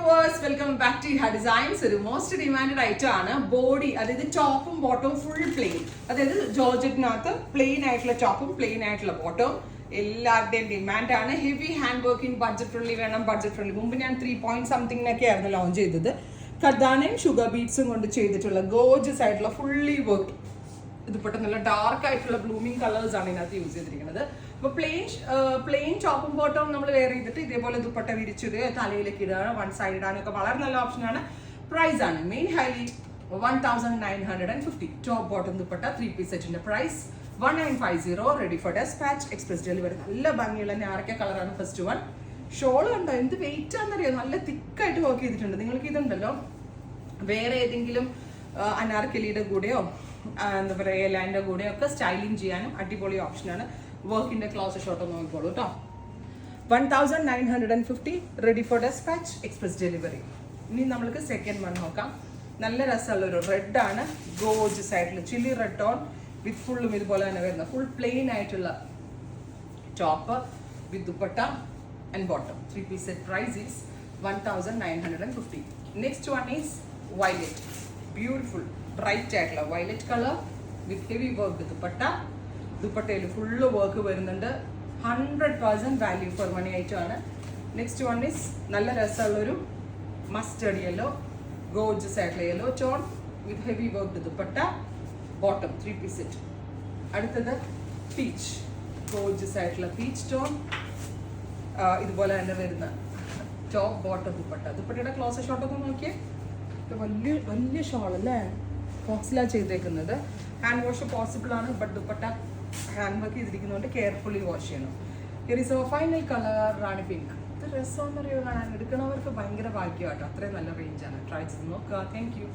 viewers, welcome back to Iha Designs. ഒരു most demanded item ആണ് body, അതായത് ടോപ്പും ബോട്ടവും ഫുൾ പ്ലെയിൻ, അതായത് ജോർജറ്റിനകത്ത് പ്ലെയിൻ ആയിട്ടുള്ള ടോപ്പും പ്ലെയിൻ ആയിട്ടുള്ള ബോട്ടവും എല്ലാവരുടെയും ഡിമാൻഡ് ആണ്. Heavy hand working, budget friendly വേണം. ബഡ്ജറ്റ് ഫ്രണ്ട്ലി മുമ്പ് ഞാൻ 3 പോയിന്റ് സംതിങ്ങിനൊക്കെ ആയിരുന്നു ലോഞ്ച് ചെയ്തത്. കർദാനയും ഷുഗർ ബീഡ്സും കൊണ്ട് ചെയ്തിട്ടുള്ള ഗോർജസ് ആയിട്ടുള്ള ഫുള്ളി വർക്ക് ദുപ്പട്ട, നല്ല ഡാർക്ക് ആയിട്ടുള്ള ബ്ലൂമിങ് കളേഴ്സ് ആണ് ഇതിനകത്ത് യൂസ് ചെയ്തിരിക്കുന്നത്. അപ്പോൾ പ്ലെയിൻ ടോപ്പും ബോട്ടവും നമ്മൾ വെയർ ചെയ്തിട്ട് ഇതേപോലെ ദുപ്പട്ട വിരിച്ചിടുക, തലയിലേക്ക് ഇടുക, വൺ സൈഡ് ഇടാനൊക്കെ വളരെ നല്ല ഓപ്ഷനാണ്. പ്രൈസ് ആണ് main highlight 1950. Top bottom dupatta 3-piece സെറ്റിന്റെ price 1950. Ready for despatch, express delivery. നല്ല ഭംഗിയുള്ള ഞാറക്ക കളറാണ് ഫസ്റ്റ് വൺ. ഷോൾ കണ്ടോ എന്ത് വെയിറ്റ് ആണെന്നറിയോ, നല്ല തിക്കായിട്ട് വർക്ക് ചെയ്തിട്ടുണ്ട്. നിങ്ങൾക്ക് ഇതുണ്ടല്ലോ വേറെ ഏതെങ്കിലും അനാർക്കലിയുടെ കൂടെയോ എന്താ പറയുക എലാൻ്റെ കൂടെയോ ഒക്കെ സ്റ്റൈലിങ് ചെയ്യാനും അടിപൊളി ഓപ്ഷനാണ്. വർക്കിന്റെ ക്ലോസ് ഷോട്ട് നോക്കിക്കോളൂ കേട്ടോ. 1950. Ready for despatch, express delivery. ഇനി നമ്മൾക്ക് സെക്കൻഡ് വൺ നോക്കാം. നല്ല രസമുള്ള ഒരു റെഡ് ആണ്, ഗോർജസ് ആയിട്ടുള്ള ചില്ലി റെഡ് ഓൺ വിത്ത് ഫുള്ളും ഇതുപോലെ തന്നെ വരുന്ന ഫുൾ പ്ലെയിൻ ആയിട്ടുള്ള top with dupatta and bottom. 3-piece set price is 1950. Next one is violet. Beautiful bright ആയിട്ടുള്ള violet color with heavy work dupatta. ദുപ്പട്ടയിൽ ഫുള്ള് വർക്ക് വരുന്നുണ്ട്. 100% വാല്യൂ ഫോർ മണി ഐറ്റം ആണ്. Next one is നല്ല രസമുള്ളൊരു മസ്റ്റേർഡ് യെല്ലോ, ഗോർജസ് ആയിട്ടുള്ള yellow tone with heavy work dupatta, bottom 3-piece set. അടുത്തത് peach, gorgeous ആയിട്ടുള്ള peach tone, ഇതുപോലെ തന്നെ വരുന്ന ടോപ്പ് ബോട്ടം ദുപ്പട്ട. ദുപ്പട്ടയുടെ ക്ലോസ് ഷോട്ടൊക്കെ നോക്കിയേ, വലിയ വലിയ ഷോൾ അല്ലേ, ഫോക്സിലാണ് ചെയ്തേക്കുന്നത്. ഹാൻഡ് വാഷ് പോസിബിൾ ആണ്, ബട്ട് ദുപ്പട്ട ഹാൻഡ് വർക്ക് ചെയ്തിരിക്കുന്നതുകൊണ്ട് കെയർഫുള്ളി വാഷ് ചെയ്യണം. Here final colour rani pink. ഇത് രസമെന്നറിയോ കാണാൻ, എടുക്കണവർക്ക് ഭയങ്കര ഭാഗ്യമാട്ടോ. അത്രയും നല്ല റേഞ്ചാണ്. ട്രൈ ചെയ്ത് നോക്കുക. Thank you.